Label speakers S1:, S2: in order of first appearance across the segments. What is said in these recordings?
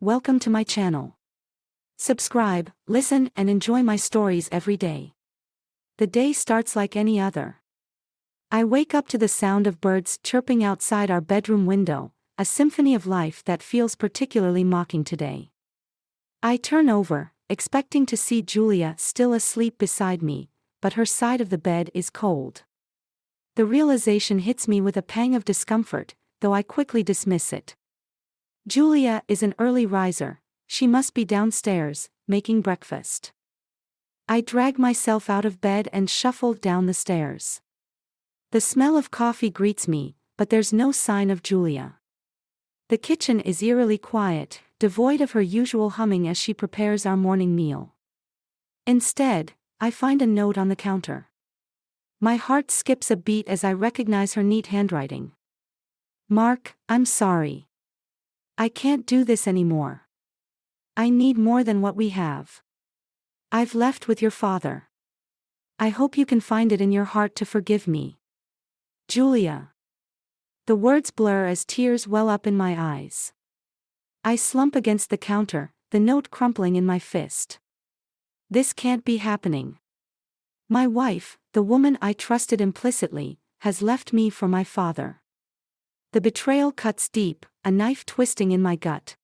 S1: welcome to my channel. Subscribe, listen, and enjoy my stories every day. The day starts like any other. I wake up to the sound of birds chirping outside our bedroom window, a symphony of life that feels particularly mocking today. I turn over, expecting to see Julia still asleep beside me, but her side of the bed is cold. The realization hits me with a pang of discomfort, though I quickly dismiss it. Julia is an early riser, she must be downstairs, making breakfast. I drag myself out of bed and shuffle down the stairs. The smell of coffee greets me, but there's no sign of Julia. The kitchen is eerily quiet, devoid of her usual humming as she prepares our morning meal. Instead, I find a note on the counter. My heart skips a beat as I recognize her neat handwriting. "Mark, I'm sorry. I can't do this anymore. I need more than what we have. I've left with your father. I hope you can find it in your heart to forgive me. Julia." The words blur as tears well up in my eyes. I slump against the counter, the note crumpling in my fist. This can't be happening. My wife, the woman I trusted implicitly, has left me for my father. The betrayal cuts deep, a knife twisting in my gut.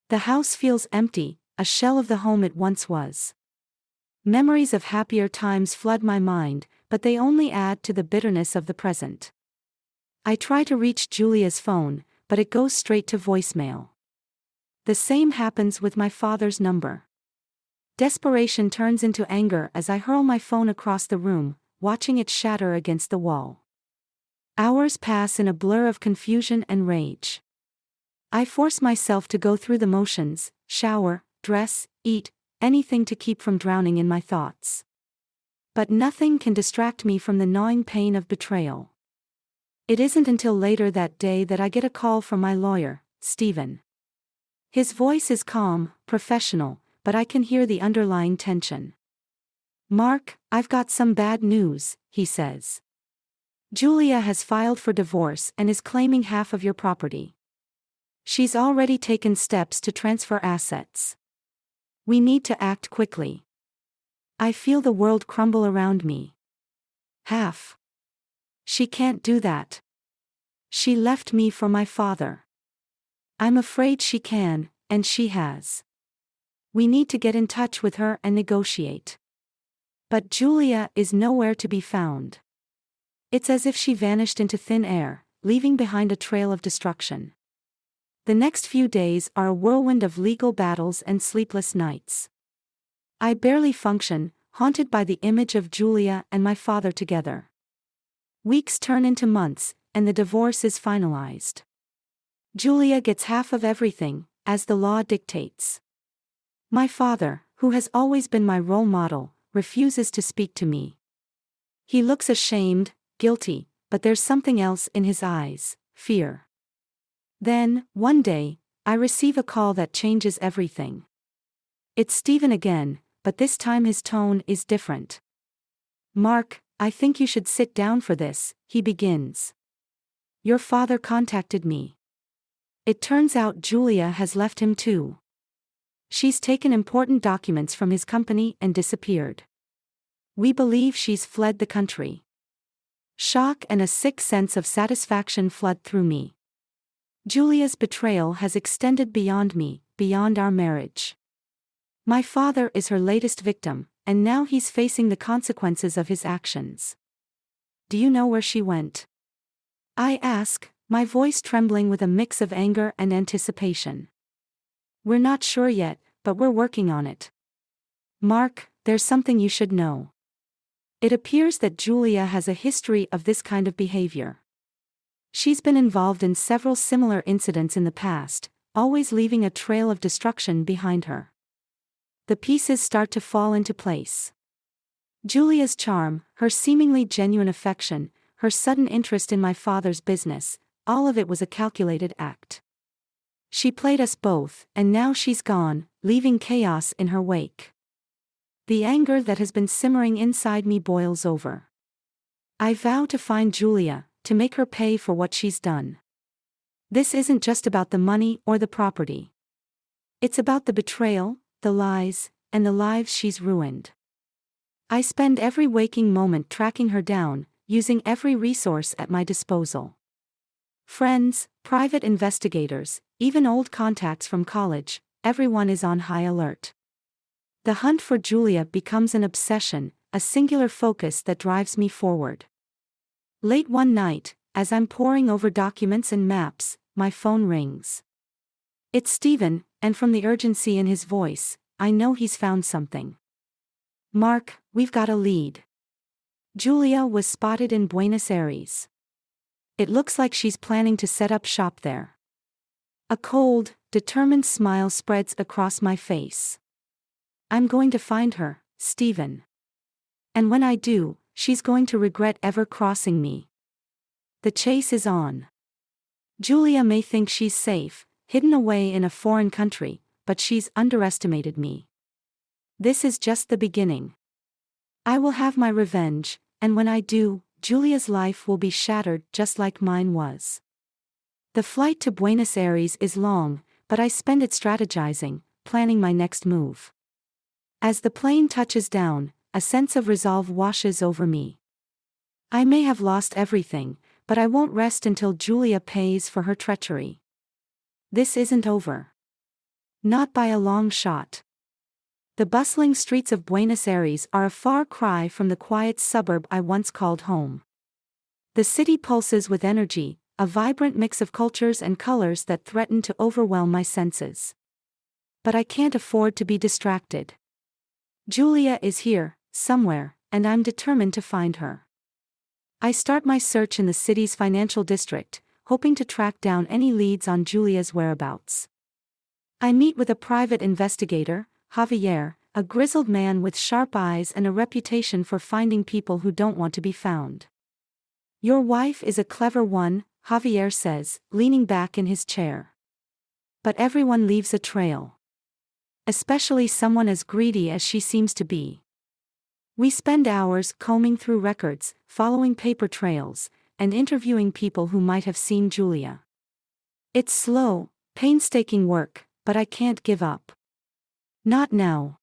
S1: The house feels empty, a shell of the home it once was. Memories of happier times flood my mind, but they only add to the bitterness of the present. I try to reach Julia's phone, but it goes straight to voicemail. The same happens with my father's number. Desperation turns into anger as I hurl my phone across the room, watching it shatter against the wall. Hours pass in a blur of confusion and rage. I force myself to go through the motions, shower, dress, eat, anything to keep from drowning in my thoughts. But nothing can distract me from the gnawing pain of betrayal. It isn't until later that day that I get a call from my lawyer, Stephen. His voice is calm, professional, but I can hear the underlying tension. "Mark, I've got some bad news," he says. "Julia has filed for divorce and is claiming half of your property. She's already taken steps to transfer assets. We need to act quickly." I feel the world crumble around me. Half. She can't do that. She left me for my father. I'm afraid she can, and she has. We need to get in touch with her and negotiate. But Julia is nowhere to be found. It's as if she vanished into thin air, leaving behind a trail of destruction. The next few days are a whirlwind of legal battles and sleepless nights. I barely function, haunted by the image of Julia and my father together. Weeks turn into months, and the divorce is finalized. Julia gets half of everything, as the law dictates. My father, who has always been my role model, refuses to speak to me. He looks ashamed, guilty, but there's something else in his eyes: fear. Then, one day, I receive a call that changes everything. It's Stephen again, but this time his tone is different. "Mark, I think you should sit down for this," he begins. "Your father contacted me. It turns out Julia has left him too. She's taken important documents from his company and disappeared. We believe she's fled the country." Shock and a sick sense of satisfaction flood through me. Julia's betrayal has extended beyond me, beyond our marriage. My father is her latest victim, and now he's facing the consequences of his actions. "Do you know where she went?" I ask, my voice trembling with a mix of anger and anticipation. "We're not sure yet, but we're working on it. Mark, there's something you should know. It appears that Julia has a history of this kind of behavior. She's been involved in several similar incidents in the past, always leaving a trail of destruction behind her." The pieces start to fall into place. Julia's charm, her seemingly genuine affection, her sudden interest in my father's business, all of it was a calculated act. She played us both, and now she's gone, leaving chaos in her wake. The anger that has been simmering inside me boils over. I vow to find Julia, to make her pay for what she's done. This isn't just about the money or the property. It's about the betrayal, the lies, and the lives she's ruined. I spend every waking moment tracking her down, using every resource at my disposal. Friends, private investigators, even old contacts from college, everyone is on high alert. The hunt for Julia becomes an obsession, a singular focus that drives me forward. Late one night, as I'm poring over documents and maps, my phone rings. It's Stephen, and from the urgency in his voice, I know he's found something. "Mark, we've got a lead. Julia was spotted in Buenos Aires. It looks like she's planning to set up shop there." A cold, determined smile spreads across my face. "I'm going to find her, Stephen. And when I do, she's going to regret ever crossing me." The chase is on. Julia may think she's safe, hidden away in a foreign country, but she's underestimated me. This is just the beginning. I will have my revenge, and when I do, Julia's life will be shattered just like mine was. The flight to Buenos Aires is long, but I spend it strategizing, planning my next move. As the plane touches down, a sense of resolve washes over me. I may have lost everything, but I won't rest until Julia pays for her treachery. This isn't over. Not by a long shot. The bustling streets of Buenos Aires are a far cry from the quiet suburb I once called home. The city pulses with energy, a vibrant mix of cultures and colors that threaten to overwhelm my senses. But I can't afford to be distracted. Julia is here, somewhere, and I'm determined to find her. I start my search in the city's financial district, hoping to track down any leads on Julia's whereabouts. I meet with a private investigator, Javier, a grizzled man with sharp eyes and a reputation for finding people who don't want to be found. "Your wife is a clever one," Javier says, leaning back in his chair. "But everyone leaves a trail. Especially someone as greedy as she seems to be." We spend hours combing through records, following paper trails, and interviewing people who might have seen Julia. It's slow, painstaking work, but I can't give up. Not now.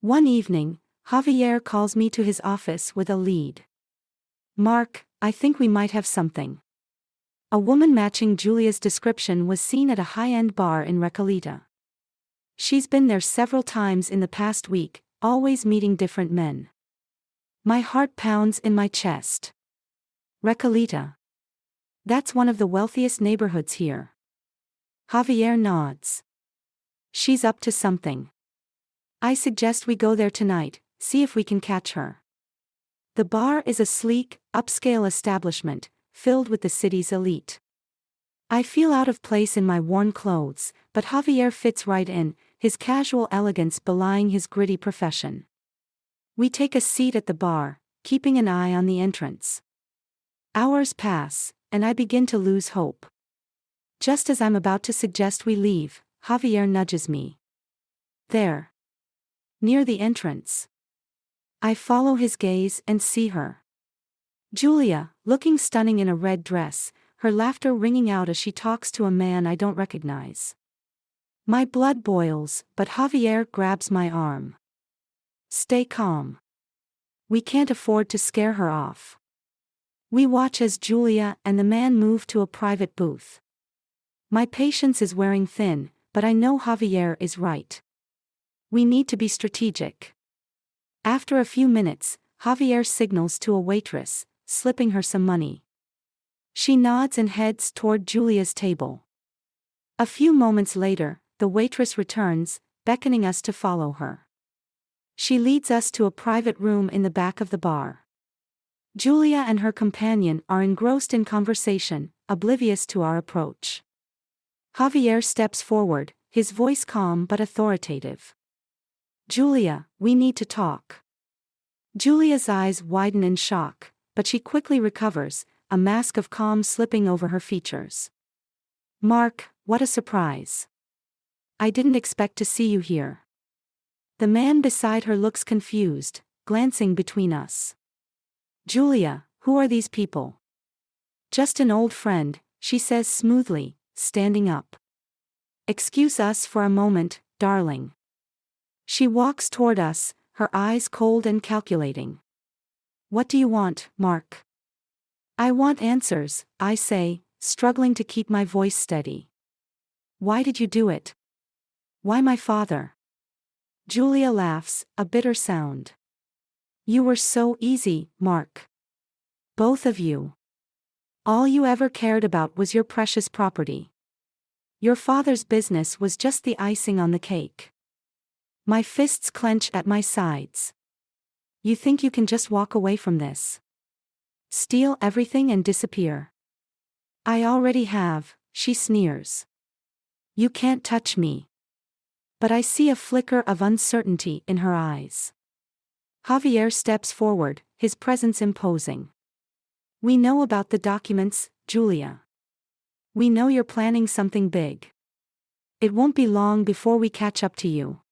S1: One evening, Javier calls me to his office with a lead. "Mark, I think we might have something." A woman matching Julia's description was seen at a high-end bar in Recoleta. She's been there several times in the past week, always meeting different men. My heart pounds in my chest. Recoleta. That's one of the wealthiest neighborhoods here. Javier nods. She's up to something. I suggest we go there tonight, see if we can catch her. The bar is a sleek, upscale establishment, filled with the city's elite. I feel out of place in my worn clothes, but Javier fits right in, his casual elegance belying his gritty profession. We take a seat at the bar, keeping an eye on the entrance. Hours pass, and I begin to lose hope. Just as I'm about to suggest we leave, Javier nudges me. "There. Near the entrance." I follow his gaze and see her. Julia, looking stunning in a red dress, her laughter ringing out as she talks to a man I don't recognize. My blood boils, but Javier grabs my arm. "Stay calm. We can't afford to scare her off." We watch as Julia and the man move to a private booth. My patience is wearing thin, but I know Javier is right. We need to be strategic. After a few minutes, Javier signals to a waitress, slipping her some money. She nods and heads toward Julia's table. A few moments later, the waitress returns, beckoning us to follow her. She leads us to a private room in the back of the bar. Julia and her companion are engrossed in conversation, oblivious to our approach. Javier steps forward, his voice calm but authoritative. "Julia, we need to talk." Julia's eyes widen in shock, but she quickly recovers, a mask of calm slipping over her features. "Mark, what a surprise. I didn't expect to see you here." The man beside her looks confused, glancing between us. "Julia, who are these people?" "Just an old friend," she says smoothly, standing up. Excuse us for a moment, darling. She walks toward us, her eyes cold and calculating. What do you want, Mark? I want answers, I say, struggling to keep my voice steady. Why did you do it? Why my father? Julia laughs, a bitter sound. You were so easy, Mark. Both of you. All you ever cared about was your precious property. Your father's business was just the icing on the cake. My fists clench at my sides. You think you can just walk away from this? Steal everything and disappear? I already have, she sneers. You can't touch me. But I see a flicker of uncertainty in her eyes. Javier steps forward, his presence imposing. We know about the documents, Julia. We know you're planning something big. It won't be long before we catch up to you.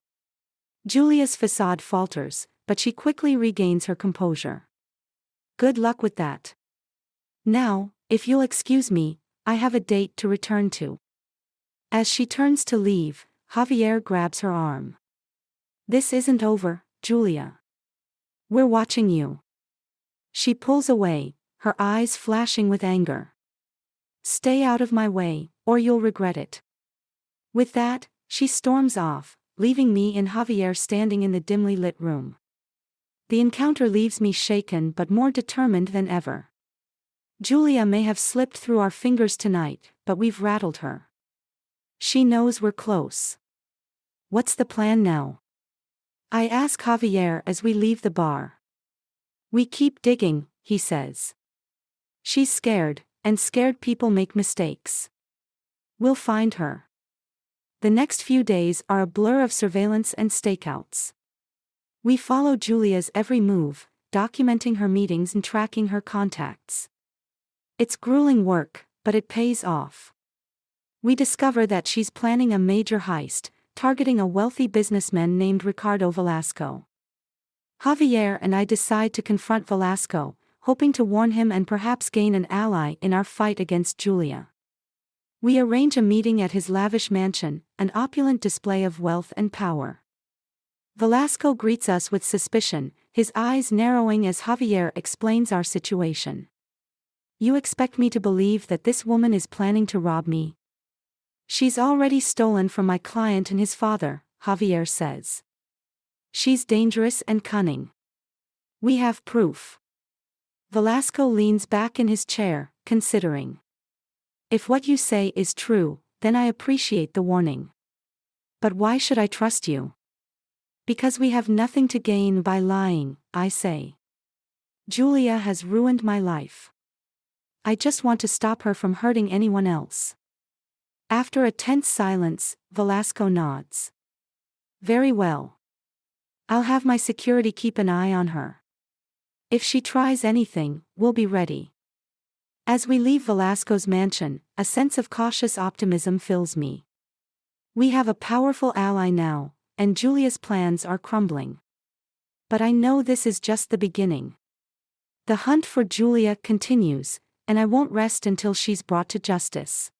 S1: Julia's facade falters, but she quickly regains her composure. Good luck with that. Now, if you'll excuse me, I have a date to return to. As she turns to leave, Javier grabs her arm. This isn't over, Julia. We're watching you. She pulls away, her eyes flashing with anger. Stay out of my way, or you'll regret it. With that, she storms off, leaving me and Javier standing in the dimly lit room. The encounter leaves me shaken but more determined than ever. Julia may have slipped through our fingers tonight, but we've rattled her. She knows we're close. What's the plan now? I ask Javier as we leave the bar. We keep digging, he says. She's scared, and scared people make mistakes. We'll find her. The next few days are a blur of surveillance and stakeouts. We follow Julia's every move, documenting her meetings and tracking her contacts. It's grueling work, but it pays off. We discover that she's planning a major heist, targeting a wealthy businessman named Ricardo Velasco. Javier and I decide to confront Velasco, hoping to warn him and perhaps gain an ally in our fight against Julia. We arrange a meeting at his lavish mansion, an opulent display of wealth and power. Velasco greets us with suspicion, his eyes narrowing as Javier explains our situation. You expect me to believe that this woman is planning to rob me? She's already stolen from my client and his father, Javier says. She's dangerous and cunning. We have proof. Velasco leans back in his chair, considering. If what you say is true, then I appreciate the warning. But why should I trust you? Because we have nothing to gain by lying, I say. Julia has ruined my life. I just want to stop her from hurting anyone else. After a tense silence, Velasco nods. Very well. I'll have my security keep an eye on her. If she tries anything, we'll be ready. As we leave Velasco's mansion, a sense of cautious optimism fills me. We have a powerful ally now, and Julia's plans are crumbling. But I know this is just the beginning. The hunt for Julia continues, and I won't rest until she's brought to justice.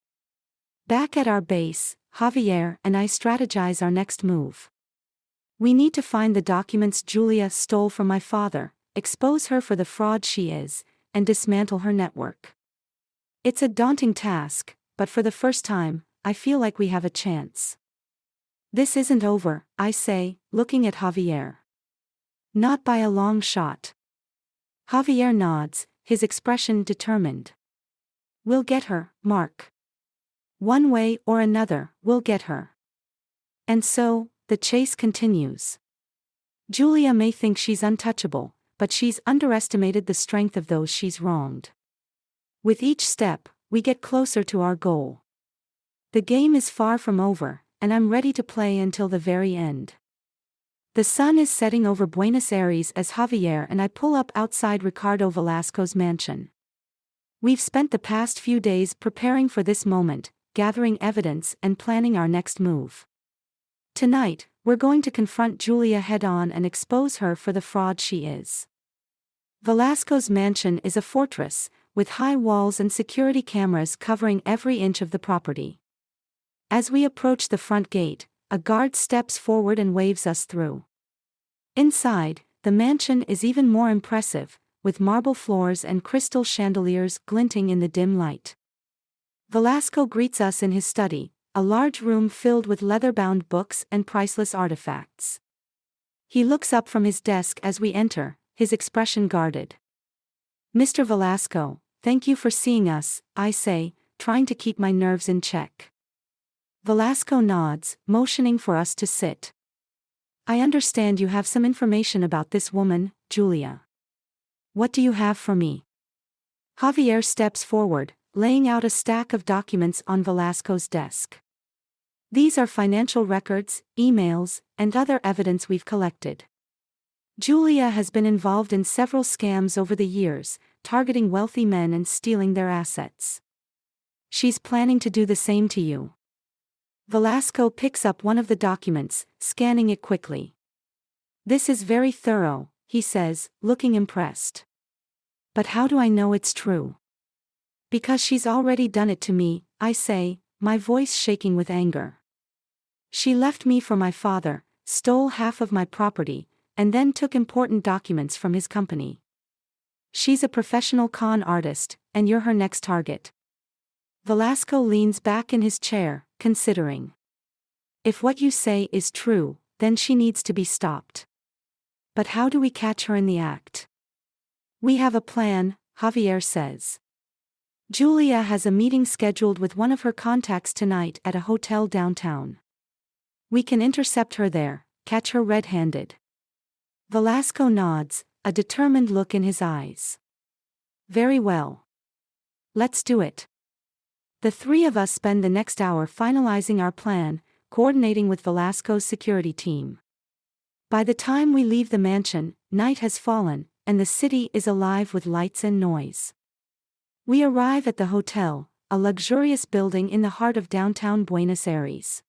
S1: Back at our base, Javier and I strategize our next move. We need to find the documents Julia stole from my father, expose her for the fraud she is, and dismantle her network. It's a daunting task, but for the first time, I feel like we have a chance. This isn't over, I say, looking at Javier. Not by a long shot. Javier nods, his expression determined. We'll get her, Mark. One way or another, we'll get her. And so, the chase continues. Julia may think she's untouchable, but she's underestimated the strength of those she's wronged. With each step, we get closer to our goal. The game is far from over, and I'm ready to play until the very end. The sun is setting over Buenos Aires as Javier and I pull up outside Ricardo Velasco's mansion. We've spent the past few days preparing for this moment, gathering evidence and planning our next move. Tonight, we're going to confront Julia head-on and expose her for the fraud she is. Velasco's mansion is a fortress, with high walls and security cameras covering every inch of the property. As we approach the front gate, a guard steps forward and waves us through. Inside, the mansion is even more impressive, with marble floors and crystal chandeliers glinting in the dim light. Velasco greets us in his study, a large room filled with leather-bound books and priceless artifacts. He looks up from his desk as we enter, his expression guarded. "Mr. Velasco, thank you for seeing us," I say, trying to keep my nerves in check. Velasco nods, motioning for us to sit. "I understand you have some information about this woman, Julia. What do you have for me?" Javier steps forward, laying out a stack of documents on Velasco's desk. "These are financial records, emails, and other evidence we've collected. Julia has been involved in several scams over the years, targeting wealthy men and stealing their assets. She's planning to do the same to you." Velasco picks up one of the documents, scanning it quickly. "This is very thorough," he says, looking impressed. "But how do I know it's true?" "Because she's already done it to me," I say, my voice shaking with anger. "She left me for my father, stole half of my property, and then took important documents from his company. She's a professional con artist, and you're her next target." Velasco leans back in his chair, considering. "If what you say is true, then she needs to be stopped. But how do we catch her in the act?" "We have a plan," Javier says. "Julia has a meeting scheduled with one of her contacts tonight at a hotel downtown. We can intercept her there, catch her red-handed." Velasco nods, a determined look in his eyes. "Very well. Let's do it." The three of us spend the next hour finalizing our plan, coordinating with Velasco's security team. By the time we leave the mansion, night has fallen, and the city is alive with lights and noise. We arrive at the hotel, a luxurious building in the heart of downtown Buenos Aires.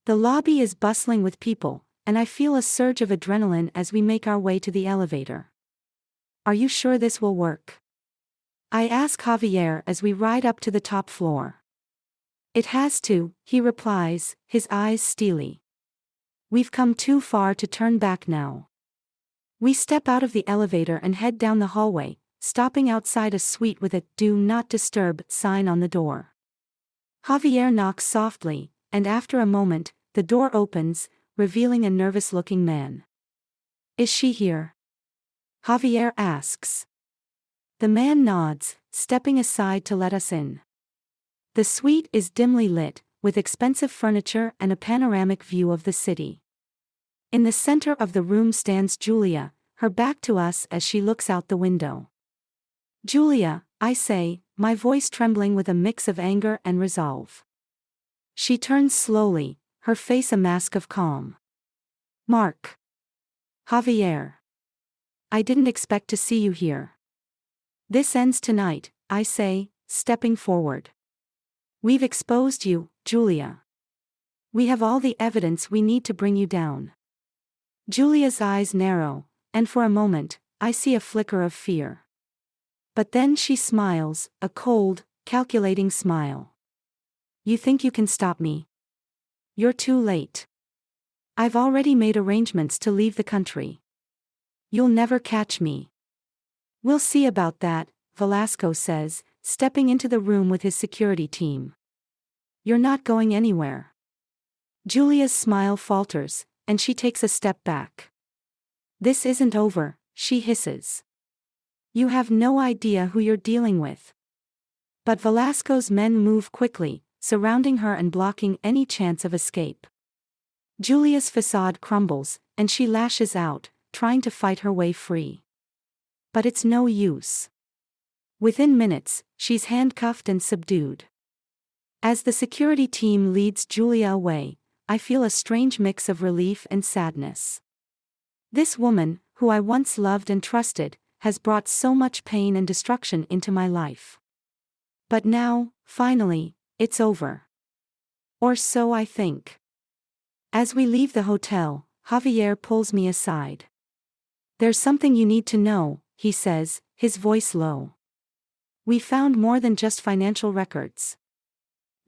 S1: The lobby is bustling with people, and I feel a surge of adrenaline as we make our way to the elevator. "Are you sure this will work?" I ask Javier as we ride up to the top floor. "It has to," he replies, his eyes steely. "We've come too far to turn back now." We step out of the elevator and head down the hallway, stopping outside a suite with a "Do Not Disturb" sign on the door. Javier knocks softly, and after a moment, the door opens, revealing a nervous-looking man. "Is she here?" Javier asks. The man nods, stepping aside to let us in. The suite is dimly lit, with expensive furniture and a panoramic view of the city. In the center of the room stands Julia, her back to us as she looks out the window. "Julia," I say, my voice trembling with a mix of anger and resolve. She turns slowly, her face a mask of calm. "Mark." "Javier. I didn't expect to see you here." "This ends tonight," I say, stepping forward. "We've exposed you, Julia. We have all the evidence we need to bring you down." Julia's eyes narrow, and for a moment, I see a flicker of fear. But then she smiles, a cold, calculating smile. "You think you can stop me? You're too late. I've already made arrangements to leave the country. You'll never catch me." "We'll see about that," Velasco says, stepping into the room with his security team. "You're not going anywhere." Julia's smile falters, and she takes a step back. "This isn't over," she hisses. "You have no idea who you're dealing with." But Velasco's men move quickly, surrounding her and blocking any chance of escape. Julia's facade crumbles, and she lashes out, trying to fight her way free. But it's no use. Within minutes, she's handcuffed and subdued. As the security team leads Julia away, I feel a strange mix of relief and sadness. This woman, who I once loved and trusted, has brought so much pain and destruction into my life. But now, finally, it's over. Or so I think. As we leave the hotel, Javier pulls me aside. "There's something you need to know," he says, his voice low. "We found more than just financial records.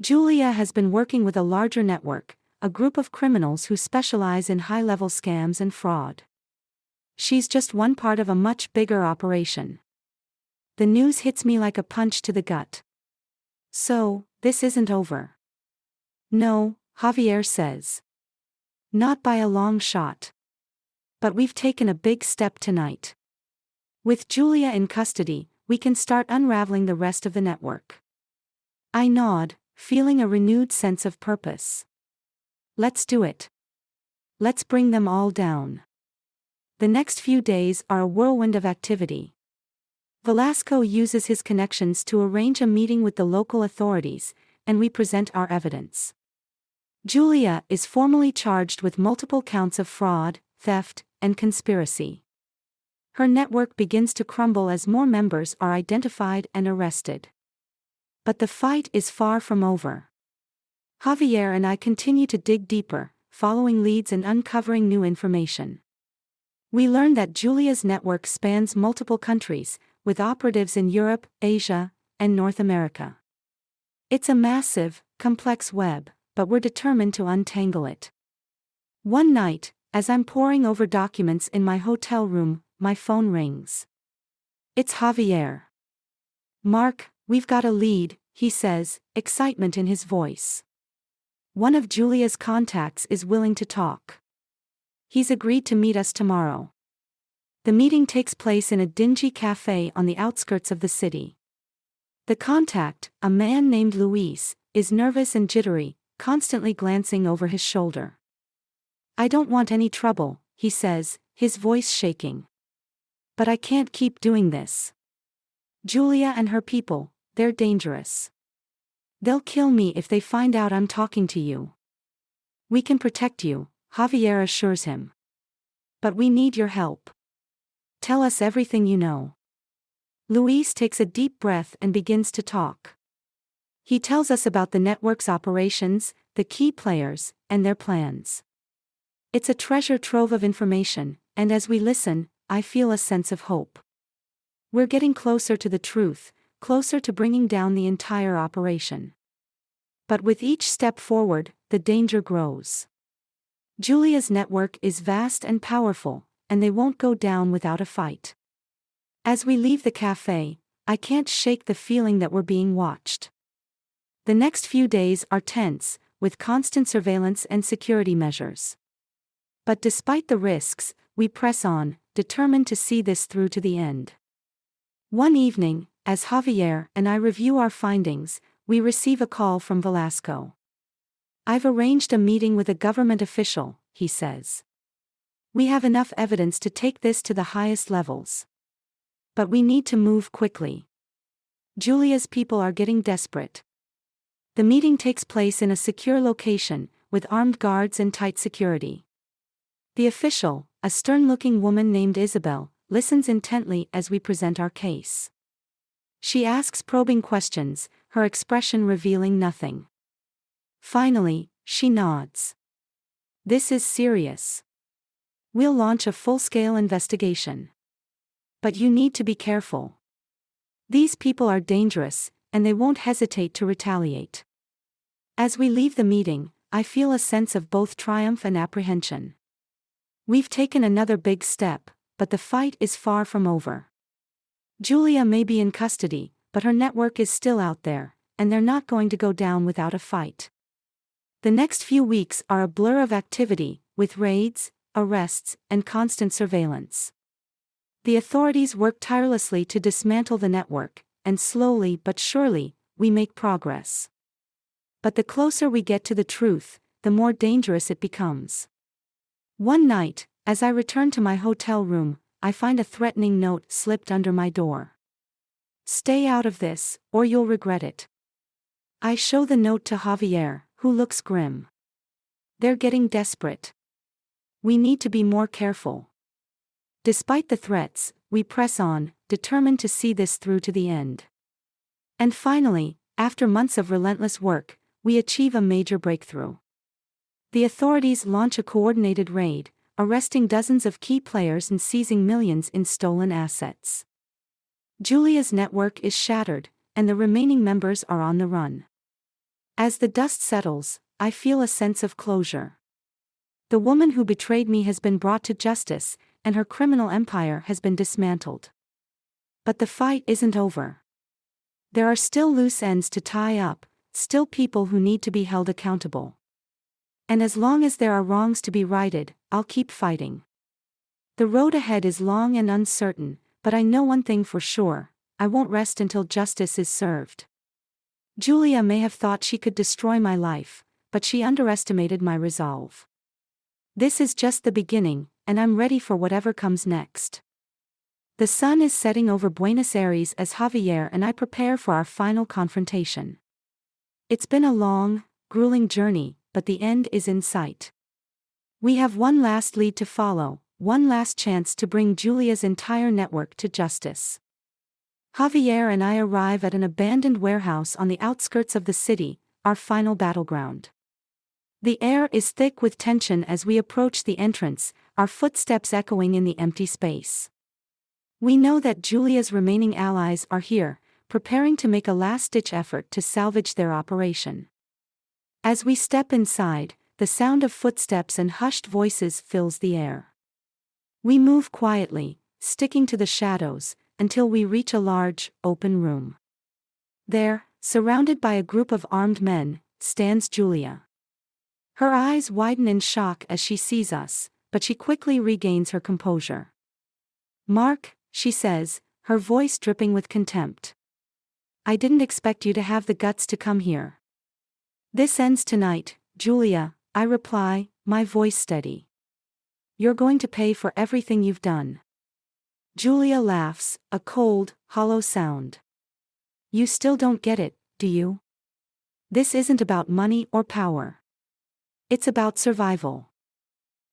S1: Julia has been working with a larger network, a group of criminals who specialize in high-level scams and fraud. She's just one part of a much bigger operation. The news hits me like a punch to the gut. So, this isn't over. No, Javier says. Not by a long shot. But we've taken a big step tonight. With Julia in custody, we can start unraveling the rest of the network. I nod, feeling a renewed sense of purpose. Let's do it. Let's bring them all down. The next few days are a whirlwind of activity. Velasco uses his connections to arrange a meeting with the local authorities, and we present our evidence. Julia is formally charged with multiple counts of fraud, theft, and conspiracy. Her network begins to crumble as more members are identified and arrested. But the fight is far from over. Javier and I continue to dig deeper, following leads and uncovering new information. We learn that Julia's network spans multiple countries, with operatives in Europe, Asia, and North America. It's a massive, complex web, but we're determined to untangle it. One night, as I'm poring over documents in my hotel room, my phone rings. It's Javier. "Mark, we've got a lead," he says, excitement in his voice. "One of Julia's contacts is willing to talk. He's agreed to meet us tomorrow." The meeting takes place in a dingy cafe on the outskirts of the city. The contact, a man named Luis, is nervous and jittery, constantly glancing over his shoulder. "I don't want any trouble," he says, his voice shaking. "But I can't keep doing this. Julia and her people, they're dangerous. They'll kill me if they find out I'm talking to you." "We can protect you," Javier assures him. "But we need your help. Tell us everything you know." Luis takes a deep breath and begins to talk. He tells us about the network's operations, the key players, and their plans. It's a treasure trove of information, and as we listen, I feel a sense of hope. We're getting closer to the truth, closer to bringing down the entire operation. But with each step forward, the danger grows. Julia's network is vast and powerful, and they won't go down without a fight. As we leave the cafe, I can't shake the feeling that we're being watched. The next few days are tense, with constant surveillance and security measures. But despite the risks, we press on, determined to see this through to the end. One evening, as Javier and I review our findings, we receive a call from Velasco. "I've arranged a meeting with a government official," he says. "We have enough evidence to take this to the highest levels. But we need to move quickly. Julia's people are getting desperate." The meeting takes place in a secure location, with armed guards and tight security. The official, a stern-looking woman named Isabel, listens intently as we present our case. She asks probing questions, her expression revealing nothing. Finally, she nods. "This is serious. We'll launch a full-scale investigation. But you need to be careful. These people are dangerous, and they won't hesitate to retaliate." As we leave the meeting, I feel a sense of both triumph and apprehension. We've taken another big step, but the fight is far from over. Julia may be in custody, but her network is still out there, and they're not going to go down without a fight. The next few weeks are a blur of activity, with raids, arrests, and constant surveillance. The authorities work tirelessly to dismantle the network, and slowly but surely, we make progress. But the closer we get to the truth, the more dangerous it becomes. One night, as I return to my hotel room, I find a threatening note slipped under my door. "Stay out of this, or you'll regret it." I show the note to Javier, who looks grim. "They're getting desperate. We need to be more careful." Despite the threats, we press on, determined to see this through to the end. And finally, after months of relentless work, we achieve a major breakthrough. The authorities launch a coordinated raid, arresting dozens of key players and seizing millions in stolen assets. Julia's network is shattered, and the remaining members are on the run. As the dust settles, I feel a sense of closure. The woman who betrayed me has been brought to justice, and her criminal empire has been dismantled. But the fight isn't over. There are still loose ends to tie up, still people who need to be held accountable. And as long as there are wrongs to be righted, I'll keep fighting. The road ahead is long and uncertain, but I know one thing for sure: I won't rest until justice is served. Julia may have thought she could destroy my life, but she underestimated my resolve. This is just the beginning, and I'm ready for whatever comes next. The sun is setting over Buenos Aires as Javier and I prepare for our final confrontation. It's been a long, grueling journey, but the end is in sight. We have one last lead to follow, one last chance to bring Julia's entire network to justice. Javier and I arrive at an abandoned warehouse on the outskirts of the city, our final battleground. The air is thick with tension as we approach the entrance, our footsteps echoing in the empty space. We know that Julia's remaining allies are here, preparing to make a last-ditch effort to salvage their operation. As we step inside, the sound of footsteps and hushed voices fills the air. We move quietly, sticking to the shadows, until we reach a large, open room. There, surrounded by a group of armed men, stands Julia. Her eyes widen in shock as she sees us, but she quickly regains her composure. "Mark," she says, her voice dripping with contempt. "I didn't expect you to have the guts to come here." "This ends tonight, Julia," I reply, my voice steady. "You're going to pay for everything you've done." Julia laughs, a cold, hollow sound. "You still don't get it, do you? This isn't about money or power. It's about survival.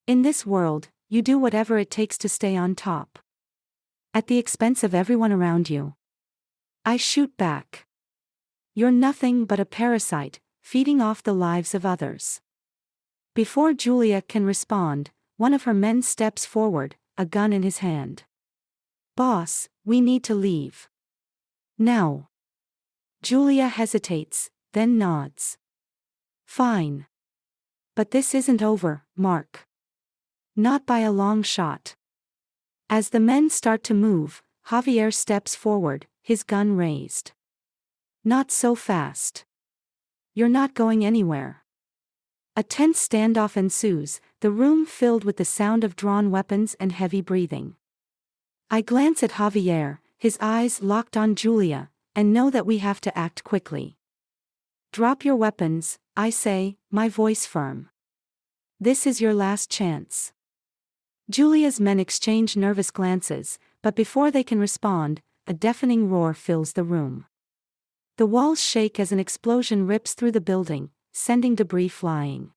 S1: In this world, you do whatever it takes to stay on top. At the expense of everyone around you." I shoot back. "You're nothing but a parasite, feeding off the lives of others." Before Julia can respond, one of her men steps forward, a gun in his hand. "Boss, we need to leave. Now." Julia hesitates, then nods. "Fine. But this isn't over, Mark. Not by a long shot." As the men start to move, Javier steps forward, his gun raised. "Not so fast. You're not going anywhere." A tense standoff ensues, the room filled with the sound of drawn weapons and heavy breathing. I glance at Javier, his eyes locked on Julia, and know that we have to act quickly. "Drop your weapons," I say, my voice firm. "This is your last chance." Julia's men exchange nervous glances, but before they can respond, a deafening roar fills the room. The walls shake as an explosion rips through the building, sending debris flying.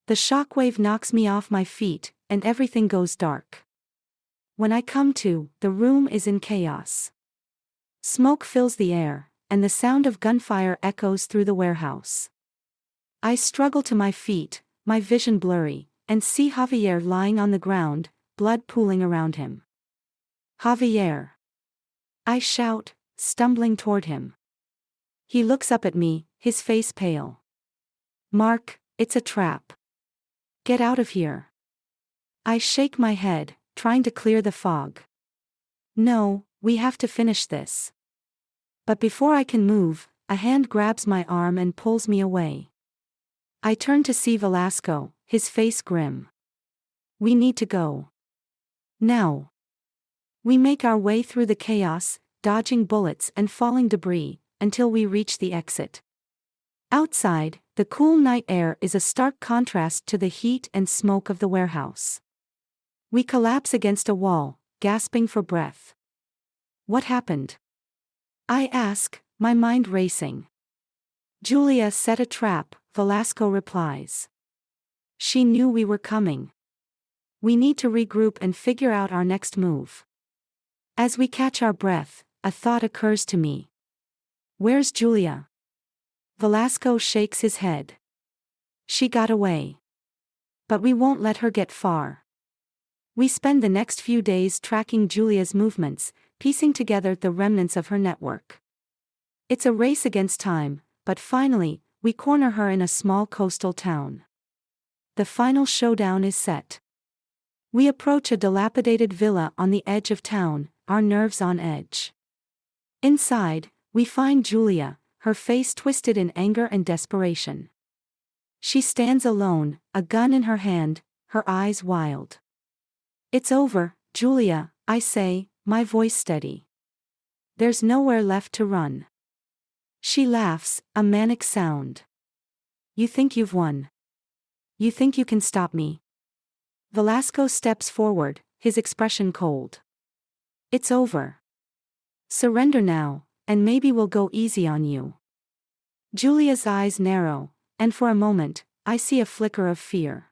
S1: The shockwave knocks me off my feet, and everything goes dark. When I come to, the room is in chaos. Smoke fills the air, and the sound of gunfire echoes through the warehouse. I struggle to my feet, my vision blurry, and see Javier lying on the ground, blood pooling around him. "Javier!" I shout, stumbling toward him. He looks up at me, his face pale. "Mark, it's a trap. Get out of here." I shake my head, trying to clear the fog. "No, we have to finish this." But before I can move, a hand grabs my arm and pulls me away. I turn to see Velasco, his face grim. "We need to go. Now." We make our way through the chaos, dodging bullets and falling debris, until we reach the exit. Outside, the cool night air is a stark contrast to the heat and smoke of the warehouse. We collapse against a wall, gasping for breath. "What happened?" I ask, my mind racing. "Julia set a trap," Velasco replies. "She knew we were coming. We need to regroup and figure out our next move." As we catch our breath, a thought occurs to me. "Where's Julia?" Velasco shakes his head. "She got away. But we won't let her get far." We spend the next few days tracking Julia's movements, piecing together the remnants of her network. It's a race against time, but finally, we corner her in a small coastal town. The final showdown is set. We approach a dilapidated villa on the edge of town, our nerves on edge. Inside, we find Julia, her face twisted in anger and desperation. She stands alone, a gun in her hand, her eyes wild. "It's over, Julia," I say, my voice steady. "There's nowhere left to run." She laughs, a manic sound. "You think you've won? You think you can stop me?" Velasco steps forward, his expression cold. "It's over. Surrender now, and maybe we'll go easy on you." Julia's eyes narrow, and for a moment, I see a flicker of fear.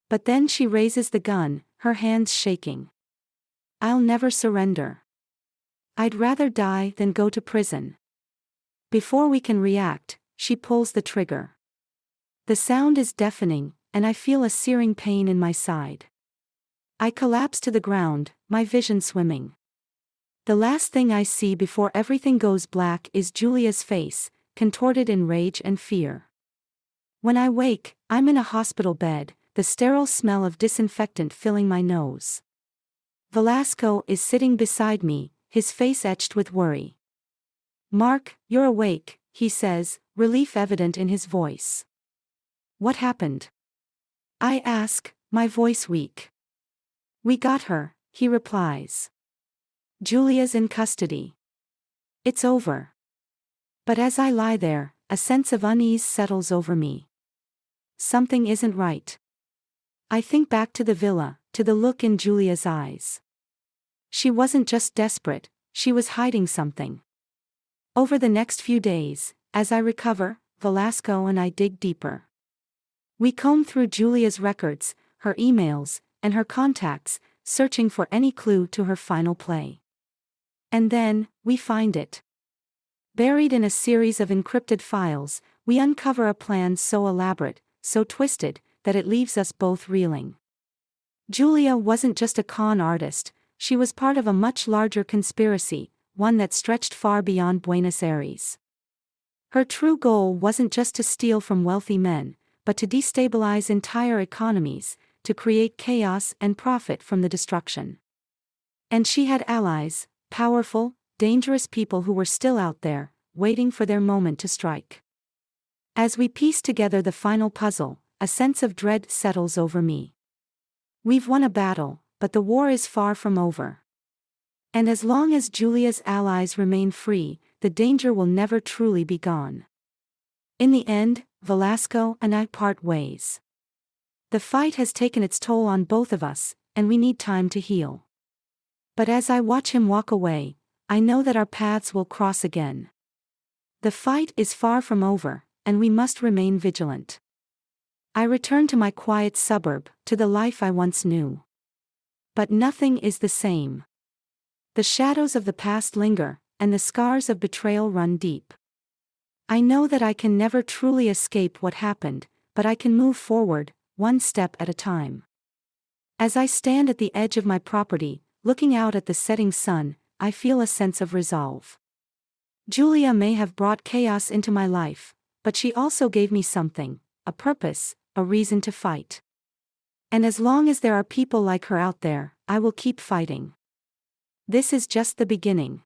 S1: But then she raises the gun, her hands shaking. "I'll never surrender. I'd rather die than go to prison." Before we can react, she pulls the trigger. The sound is deafening, and I feel a searing pain in my side. I collapse to the ground, my vision swimming. The last thing I see before everything goes black is Julia's face, contorted in rage and fear. When I wake, I'm in a hospital bed, the sterile smell of disinfectant filling my nose. Velasco is sitting beside me, his face etched with worry. "Mark, you're awake," he says, relief evident in his voice. "What happened?" I ask, my voice weak. "We got her," he replies. "Julia's in custody. It's over." But as I lie there, a sense of unease settles over me. Something isn't right. I think back to the villa, to the look in Julia's eyes. She wasn't just desperate, she was hiding something. Over the next few days, as I recover, Velasco and I dig deeper. We comb through Julia's records, her emails, and her contacts, searching for any clue to her final play. And then, we find it. Buried in a series of encrypted files, we uncover a plan so elaborate, so twisted, that it leaves us both reeling. Julia wasn't just a con artist, she was part of a much larger conspiracy, one that stretched far beyond Buenos Aires. Her true goal wasn't just to steal from wealthy men, but to destabilize entire economies, to create chaos and profit from the destruction. And she had allies, powerful, dangerous people who were still out there, waiting for their moment to strike. As we piece together the final puzzle, a sense of dread settles over me. We've won a battle, but the war is far from over. And as long as Julia's allies remain free, the danger will never truly be gone. In the end, Velasco and I part ways. The fight has taken its toll on both of us, and we need time to heal. But as I watch him walk away, I know that our paths will cross again. The fight is far from over, and we must remain vigilant. I return to my quiet suburb, to the life I once knew. But nothing is the same. The shadows of the past linger, and the scars of betrayal run deep. I know that I can never truly escape what happened, but I can move forward, one step at a time. As I stand at the edge of my property, looking out at the setting sun, I feel a sense of resolve. Julia may have brought chaos into my life, but she also gave me something, a purpose, a reason to fight. And as long as there are people like her out there, I will keep fighting. This is just the beginning.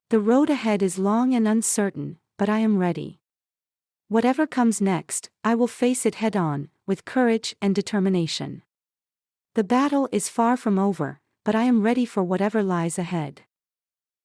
S1: The road ahead is long and uncertain, but I am ready. Whatever comes next, I will face it head-on, with courage and determination. The battle is far from over, but I am ready for whatever lies ahead.